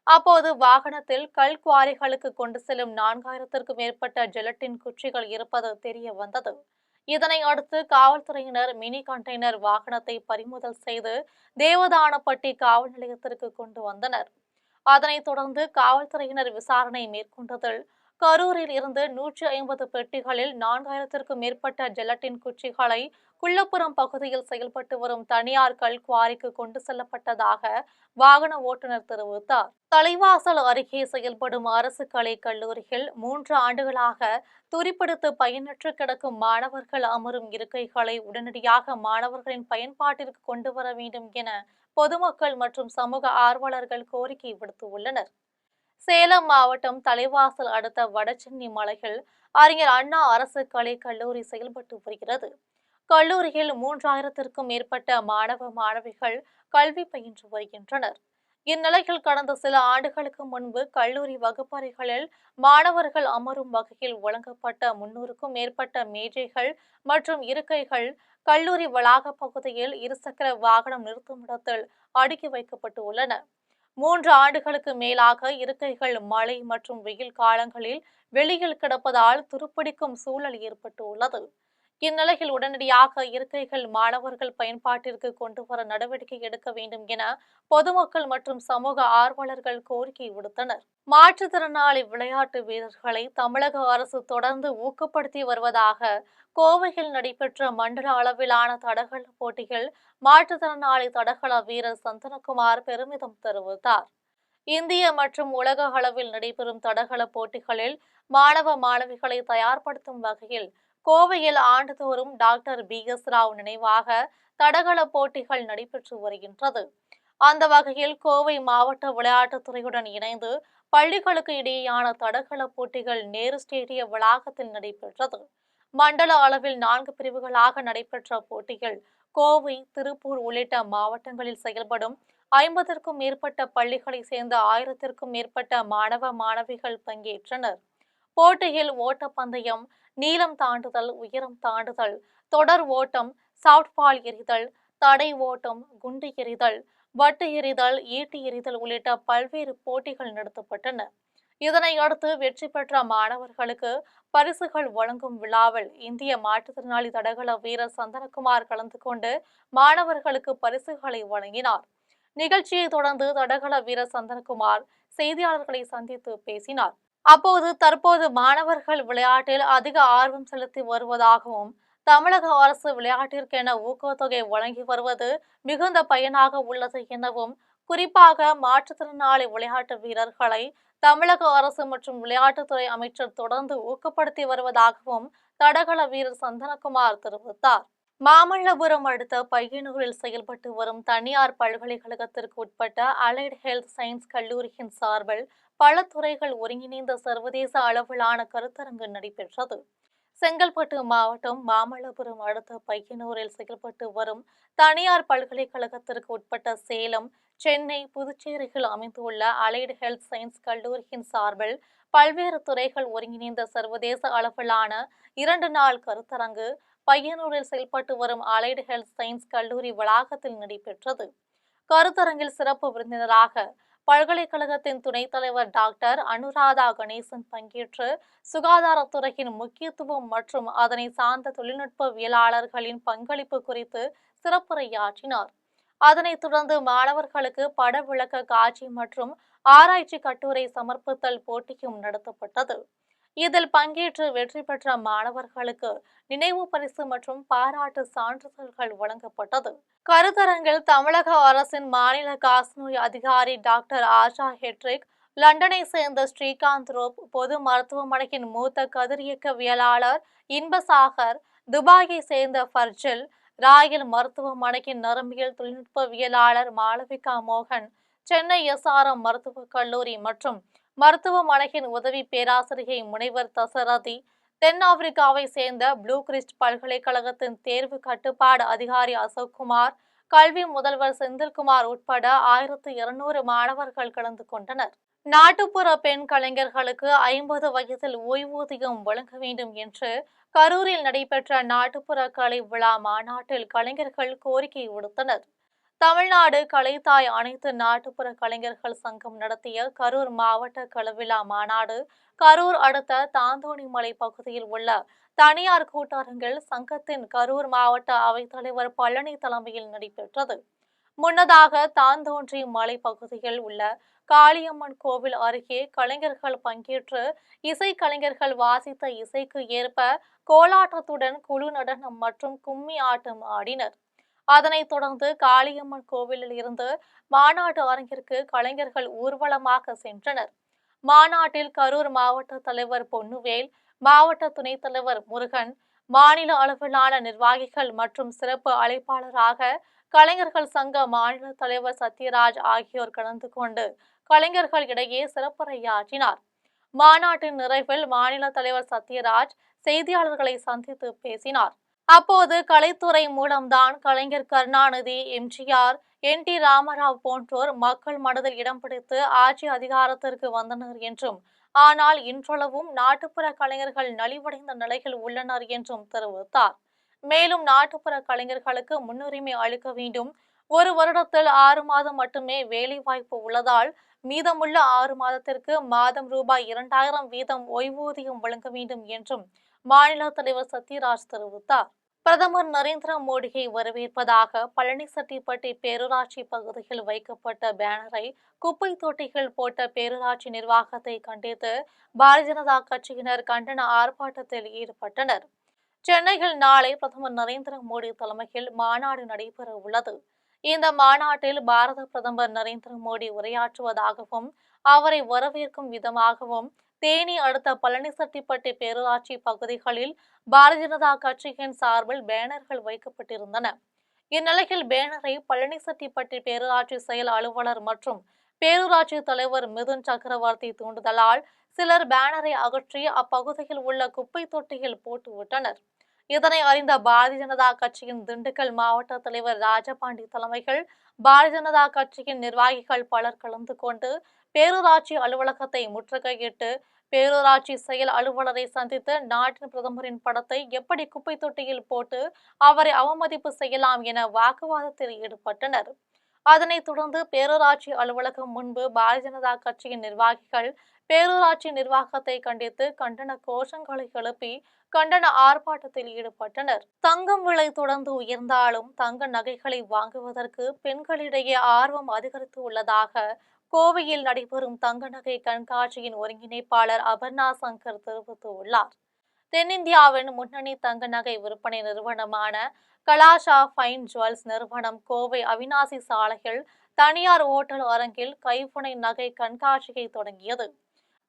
அப்போது வாகனத்தில் கல் குவாரிகளுக்கு கொண்டு செல்லும் 4000க்கும் மேற்பட்ட ஜெலட்டின் குச்சிகள் இருப்பது தெரிய வந்தது. இதனை அடுத்து காவல்துறையினர் மினி கண்டெய்னர் வாகனத்தை பறிமுதல் செய்து தேவதானப்பட்டி காவல் நிலையத்திற்கு கொண்டு வந்தனர். அதனைத் தொடர்ந்து காவல்துறையினர் விசாரணை மேற்கொண்டதில் கரூரில் இருந்து 150 பெட்டிகளில் 4000க்கும் மேற்பட்ட ஜெலட்டின் குச்சிகளை குள்ளப்புறம் பகுதியில் செயல்பட்டு வரும் தனியார் கல் குவாரிக்கு கொண்டு செல்லப்பட்டதாக வாகன ஓட்டுநர் தெரிவித்தார். தலைவாசல் அருகே செயல்படும் அரசு கலை கல்லூரியில் 3 ஆண்டுகளாக துரிப்பிடித்து பயனற்று கிடக்கும் மாணவர்கள் அமரும் இருக்கைகளை உடனடியாக மாணவர்களின் பயன்பாட்டிற்கு கொண்டு வர வேண்டும் என பொதுமக்கள் மற்றும் சமூக ஆர்வலர்கள் கோரிக்கை விடுத்துள்ளனர். சேலம் மாவட்டம் தலைவாசல் அடுத்த வடசென்னி மலையில் அறிஞர் அண்ணா அரசு கலை கல்லூரி செயல்பட்டு வருகிறது. கல்லூரியில் 3000க்கும் மேற்பட்ட மாணவ மாணவிகள் கல்வி பயின்று வருகின்றனர். இந்நிலையில் கடந்த சில ஆண்டுகளுக்கு முன்பு கல்லூரி வகுப்பறைகளில் மாணவர்கள் அமரும் வகையில் வழங்கப்பட்ட 300க்கும் மேற்பட்ட மேஜைகள் மற்றும் இருக்கைகள் கல்லூரி வளாக பகுதியில் இருசக்கர வாகனம் நிறுத்துமிடத்தில் அடுக்கி வைக்கப்பட்டு உள்ளன. 3 ஆண்டுகளுக்கு மேலாக இருக்கைகள் மழை மற்றும் வெயில் காலங்களில் வெளியில் கிடப்பதால் துருப்பிடிக்கும் சூழல் ஏற்பட்டு உள்ளது. இந்நிலையில் உடனடியாக இருக்கைகள் மாணவர்கள் பயன்பாட்டிற்கு கொண்டு வர நடவடிக்கை எடுக்க வேண்டும் என பொதுமக்கள் மற்றும் சமூக ஆர்வலர்கள் கோரிக்கை விடுத்தனர். மாற்றுத்திறனாளி விளையாட்டு வீரர்களை தமிழக அரசு தொடர்ந்து ஊக்கப்படுத்தி வருவதாக கோவையில் நடைபெற்ற மண்டல அளவிலான தடகள போட்டியில் மாற்றுத்திறனாளி தடகள வீரர் சந்தனகுமார் பெருமிதம் தெரிவித்தார். இந்திய மற்றும் உலக அளவில் நடைபெறும் தடகள போட்டிகளில் மாணவ மாணவிகளை தயார்படுத்தும் வகையில் கோவையில் ஆண்டுதோறும் டாக்டர் BS ராவ் நினைவாக தடகள போட்டிகள் நடைபெற்று வருகின்றது. அந்த வகையில் கோவை மாவட்ட விளையாட்டுத்துறையுடன் இணைந்து பள்ளிகளுக்கு இடையேயான தடகள போட்டிகள் நேரு ஸ்டேடிய வளாகத்தில் நடைபெற்றது. மண்டல அளவில் 4 பிரிவுகளாக நடைபெற்ற போட்டிகள் கோவை, திருப்பூர் உள்ளிட்ட மாவட்டங்களில் செயல்படும் 50க்கும் மேற்பட்ட பள்ளிகளை சேர்ந்த 1000க்கும் மேற்பட்ட மாணவ மாணவிகள் பங்கேற்றனர். போட்டியில் ஓட்டப்பந்தயம், நீளம் தாண்டுதல், உயரம் தாண்டுதல், தொடர் ஓட்டம், சாப்ட்பால் எறிதல், தடை ஓட்டம், குண்டு எறிதல், வட்டு எறிதல், ஈட்டி எறிதல் உள்ளிட்ட பல்வேறு போட்டிகள் நடத்தப்பட்டன. இதனையடுத்து வெற்றி பெற்ற மாணவர்களுக்கு பரிசுகள் வழங்கும் விழாவில் இந்திய மாற்றுத்திறனாளி தடகள வீரர் சந்தனகுமார் கலந்து கொண்டு மாணவர்களுக்கு பரிசுகளை வழங்கினார். நிகழ்ச்சியை தொடர்ந்து தடகள வீரர் சந்தனகுமார் செய்தியாளர்களை சந்தித்து பேசினார். அப்போது தற்போது மாணவர்கள் விளையாட்டில் அதிக ஆர்வம் செலுத்தி வருவதாகவும், தமிழக அரசு விளையாட்டிற்கென ஊக்கத்தொகை வழங்கி வருவது மிகுந்த பயனாக உள்ளது எனவும், குறிப்பாக மாற்றுத்திறனாளி விளையாட்டு வீரர்களை தமிழக அரசு மற்றும் விளையாட்டுத்துறை அமைச்சர் தொடர்ந்து ஊக்கப்படுத்தி வருவதாகவும் தடகள வீரர் சந்தனகுமார் தெரிவித்தார். மாமல்லபுரம் அடுத்த பையனூரில் செயல்பட்டு வரும் தனியார் பல்கலைக்கழகத்திற்கு உட்பட்ட அலைடு ஹெல்த் சயின்ஸ் கல்லூரியின் சார்பில் பல துறைகள் ஒருங்கிணைந்த சர்வதேச அளவிலான கருத்தரங்கு நடைபெற்றது. செங்கல்பட்டு மாவட்டம் மாமல்லபுரம் அடுத்த பையனூரில் செயல்பட்டு வரும் தனியார் பல்கலைக்கழகத்திற்கு உட்பட்ட சேலம், சென்னை, புதுச்சேரியில் அமைந்துள்ள அலைடு ஹெல்த் சயின்ஸ் கல்லூரியின் சார்பில் பல்வேறு துறைகள் ஒருங்கிணைந்த சர்வதேச அளவிலான 2 நாள் கருத்தரங்கு பையனூரில் செயல்பட்டு வரும் அலைடு ஹெல்த் சயின்ஸ் கல்லூரி வளாகத்தில் நடைபெற்றது. கருத்தரங்கில் சிறப்பு விருந்தினராக பல்கலைக்கழகத்தின் துணைத் தலைவர் டாக்டர் அனுராதா கணேசன் பங்கேற்று சுகாதாரத்துறையின் முக்கியத்துவம் மற்றும் அதனை சார்ந்த தொழில்நுட்பவியலாளர்களின் பங்களிப்பு குறித்து சிறப்புரையாற்றினார். அதனைத் தொடர்ந்து மாணவர்களுக்கு பட விளக்க காட்சி மற்றும் ஆராய்ச்சி கட்டுரை சமர்ப்பித்தல் போட்டியும் நடத்தப்பட்டது. இதில் பங்கேற்று வெற்றி பெற்ற மாணவர்களுக்கு நினைவு பரிசு மற்றும் பாராட்டு சான்றிதழ்கள் வழங்கப்பட்டது. கருத்தரங்கில் தமிழக அரசின் மாநில காசநோய் அதிகாரி டாக்டர் ஆஷா ஹெட்ரிக், லண்டனை சேர்ந்த ஸ்ரீகாந்த் ரோப், பொது மருத்துவமனையின் மூத்த கதிரியக்கவியலாளர் இன்பசாகர், துபாயை சேர்ந்த ஃபர்ஜில், ராயல் மருத்துவமனையின் நரம்பியல் தொழில்நுட்பவியலாளர் மாளவிகா மோகன், சென்னை எஸ்ஆர்எம் மருத்துவக் கல்லூரி மற்றும் மருத்துவமனையின் உதவி பேராசிரியை முனைவர் தசரதி, தென்னாப்பிரிக்காவை சேர்ந்த ப்ளூ கிறிஸ்ட் பல்கலைக்கழகத்தின் தேர்வு கட்டுப்பாடு அதிகாரி அசோக்குமார், கல்வி முதல்வர் செந்தில்குமார் உட்பட 1200 மாணவர்கள் கலந்து கொண்டனர். நாட்டுப்புற பெண் கலைஞர்களுக்கு 50 வயதில் ஓய்வூதியம் வழங்க வேண்டும் என்று கரூரில் நடைபெற்ற நாட்டுப்புற கலை விழா மாநாட்டில் கலைஞர்கள் கோரிக்கை விடுத்தனர். தமிழ்நாடு கலைத்தாய் அனைத்து நாட்டுப்புற கலைஞர்கள் சங்கம் நடத்திய கரூர் மாவட்ட களவிழா மாநாடு கரூர் அடுத்த தாந்தோணிமலை பகுதியில் உள்ள தனியார் கூட்டரங்கில் சங்கத்தின் கரூர் மாவட்ட அவைத்தலைவர் பழனி தலைமையில் நடைபெற்றது. முன்னதாக தாந்தோன்றி மலை பகுதியில் உள்ள காளியம்மன் கோவில் அருகே கலைஞர்கள் பங்கேற்று இசைக்கலைஞர்கள் வாசித்த இசைக்கு ஏற்ப கோலாட்டத்துடன் குழு நடனம் மற்றும் கும்மி ஆட்டம் ஆடினர். அதனைத் தொடர்ந்து காளியம்மன் கோவிலில் இருந்து மாநாட்டு அரங்கிற்கு கலைஞர்கள் ஊர்வலமாக சென்றனர். மாநாட்டில் கரூர் மாவட்ட தலைவர் பொன்னுவேல், மாவட்ட துணைத் தலைவர் முருகன், மாநில அளவிலான நிர்வாகிகள் மற்றும் சிறப்பு அழைப்பாளராக கலைஞர்கள் சங்க மாநில தலைவர் சத்யராஜ் ஆகியோர் கலந்து கொண்டு கலைஞர்கள் இடையே சிறப்புரையாற்றினார். மாநாட்டின் நிறைவில் மாநில தலைவர் சத்யராஜ் செய்தியாளர்களை சந்தித்து பேசினார். அப்போது கலைத்துறை மூலம்தான் கலைஞர் கருணாநிதி, எம்ஜிஆர், என்.டி. ராமராவ் போன்றோர் மக்கள் மனதில் இடம் பிடித்து ஆட்சி அதிகாரத்திற்கு வந்தனர் என்றும், ஆனால் இன்றளவும் நாட்டுப்புற கலைஞர்கள் நலிவடைந்த நிலையில் உள்ளனர் என்றும் தெரிவித்தார். மேலும் நாட்டுப்புற கலைஞர்களுக்கு முன்னுரிமை அளிக்க வேண்டும். 1 வருடத்தில் 6 மாதம் மட்டுமே வேலைவாய்ப்பு உள்ளதால் மீதமுள்ள 6 மாதத்திற்கு மாதம் ரூபாய் 2000 வீதம் ஓய்வூதியம் வழங்க வேண்டும் என்றும் மாநில தலைவர் சத்யராஜ் தெரிவித்தார். பிரதமர் நரேந்திர மோடியை வரவேற்பதாக பழனிசெட்டிப்பட்டி பேரூராட்சி பகுதியில் வைக்கப்பட்ட பேனரை குப்பை தொட்டிகள் போட்ட பேரூராட்சி நிர்வாகத்தை கண்டித்து பாரதிய ஜனதா கட்சியினர் கண்டன ஆர்ப்பாட்டத்தில் ஈடுபட்டனர். சென்னையில் நாளை பிரதமர் நரேந்திர மோடி தலைமையில் மாநாடு நடைபெற உள்ளது. இந்த மாநாட்டில் பாரத பிரதமர் நரேந்திர மோடி உரையாற்றுவதாகவும், அவரை வரவேற்கும் விதமாகவும் தேனி அடுத்த பழனிசெட்டிப்பட்டி பேரூராட்சி பகுதிகளில் பாரதிய ஜனதா கட்சியின் சார்பில் பேனர்கள் வைக்கப்பட்டிருந்தன. இந்நிலையில் பேனரை பழனிசெட்டிப்பட்டி பேரூராட்சி செயல் அலுவலர் மற்றும் பேரூராட்சி தலைவர் மிதுன் சக்கரவர்த்தி தூண்டுதலால் சிலர் பேனரை அகற்றி அப்பகுதியில் உள்ள குப்பை தொட்டியில் போட்டுவிட்டனர். இதனை அறிந்த பாரதிய ஜனதா கட்சியின் திண்டுக்கல் மாவட்ட தலைவர் ராஜபாண்டி தலைமையில் பாரதிய ஜனதா கட்சியின் நிர்வாகிகள் பலர் கலந்து கொண்டு பேரூராட்சி அலுவலகத்தை முற்றுகையிட்டு பேரூராட்சி செயல் அலுவலரை சந்தித்து நாட்டின் பிரதமரின் படத்தை எப்படி குப்பை தொட்டியில் போட்டு அவரை அவமதிப்பு செய்யலாம் என வாக்குவாதத்தில் ஈடுபட்டனர். அதனைத் தொடர்ந்து பேரூராட்சி அலுவலகம் முன்பு பாரதிய ஜனதா கட்சியின் நிர்வாகிகள் பேரூராட்சி நிர்வாகத்தை கண்டித்து கண்டன கோஷங்களை எழுப்பி கண்டன ஆர்ப்பாட்டத்தில் ஈடுபட்டனர். தங்கம் விலை தொடர்ந்து உயர்ந்தாலும் தங்க நகைகளை வாங்குவதற்கு பெண்களிடையே ஆர்வம் அதிகரித்து உள்ளதாக கோவையில் நடைபெறும் தங்க நகை கண்காட்சியின் ஒருங்கிணைப்பாளர் அபர்ணா சங்கர் தெரிவித்துள்ளார். தென்னிந்தியாவின் முன்னணி தங்க நகை விற்பனை நிறுவனமான கலாஷா ஃபைன் ஜுவல்ஸ் நிறுவனம் கோவை அவினாசி சாலையில் தனியார் ஓட்டல் அரங்கில் கைவினை நகை கண்காட்சியை தொடங்கியது.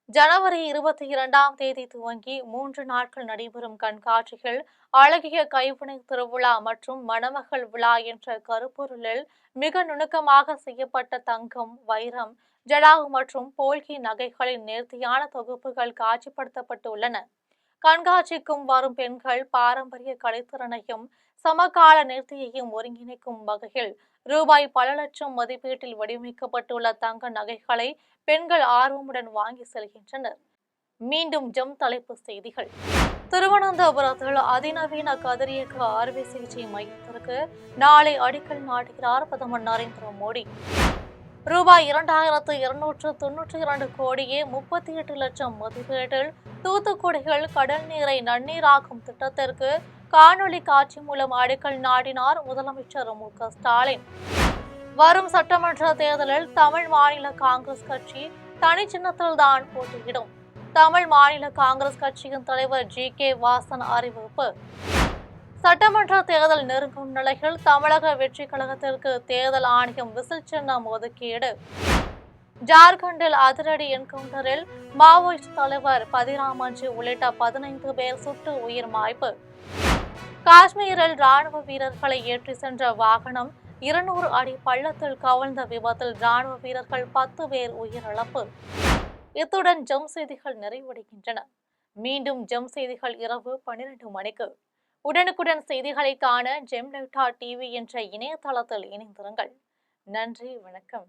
ஜனவரி 22ஆம் தேதி துவங்கி 3 நாட்கள் நடைபெறும் கண்காட்சியில் அழகிய கைவினை திருவிழா மற்றும் மணமகள் விழா என்ற கருப்பொருளில் மிக நுணுக்கமாக செய்யப்பட்ட தங்கம், வைரம், ஜடாகு மற்றும் போல்கி நகைகளின் நேர்த்தியான தொகுப்புகள் காட்சிப்படுத்தப்பட்டுள்ளன. கண்காட்சிக்கும் வரும் பெண்கள் பாரம்பரிய கலைத்திறனையும் சமகால நேர்த்தியையும் ஒருங்கிணைக்கும் வகையில் ரூபாய் பல லட்சம் மதிப்பீட்டில் வடிவமைக்கப்பட்டுள்ள தங்க நகைகளை பெண்கள் ஆர்வமுடன் வாங்கி செல்கின்றனர். மீண்டும் தலைப்புச் செய்திகள். திருவனந்தபுரத்தில் அதிநவீன கதிரியக்க அறுவை சிகிச்சை மையத்திற்கு நாளை அடிக்கல் நாட்டுகிறார் பிரதமர் நரேந்திர மோடி. ரூபாய் 2292 கோடியே 38 லட்சம் மதிப்பீட்டில் தூத்துக்குடியில் கடல் நீரை நன்னீராக்கும் திட்டத்திற்கு காணொலி காட்சி மூலம் அடிக்கல் நாட்டினார் முதலமைச்சர் மு.க.ஸ்டாலின். வரும் சட்டமன்ற தேர்தலில் தமிழ் மாநில காங்கிரஸ் கட்சி தனி சின்னத்தில்தான் போட்டியிடும். தமிழ் மாநில காங்கிரஸ் கட்சியின் தலைவர் ஜி.கே. வாசன் அறிவிப்பு. சட்டமன்ற தேர்தல் நெருங்கும் நிலையில் தமிழக வெற்றி கழகத்திற்கு தேர்தல் ஆணையம் விசில் சின்னம் ஒதுக்கீடு. ஜார்க்கண்டில் அதிரடி என்கவுண்டரில் மாவோயிஸ்ட் தலைவர் பதிராமன்ஜி உள்ளிட்ட 15 பேர் சுட்டு உயிர் மாய்ப்பு. காஷ்மீரில் ராணுவ வீரர்களை ஏற்றி சென்ற வாகனம் 200 அடி பள்ளத்தில் கவிழ்ந்த விபத்தில் ராணுவ வீரர்கள் 10 பேர் உயிரிழப்பு. இத்துடன் செய்திகள் நிறைவடைகின்றன. மீண்டும் செய்திகள் இரவு 12 மணிக்கு. உடனுக்குடன் செய்திகளை காண ஜெம்.டிவி என்ற இணையதளத்தில் இணைந்திருங்கள். நன்றி, வணக்கம்.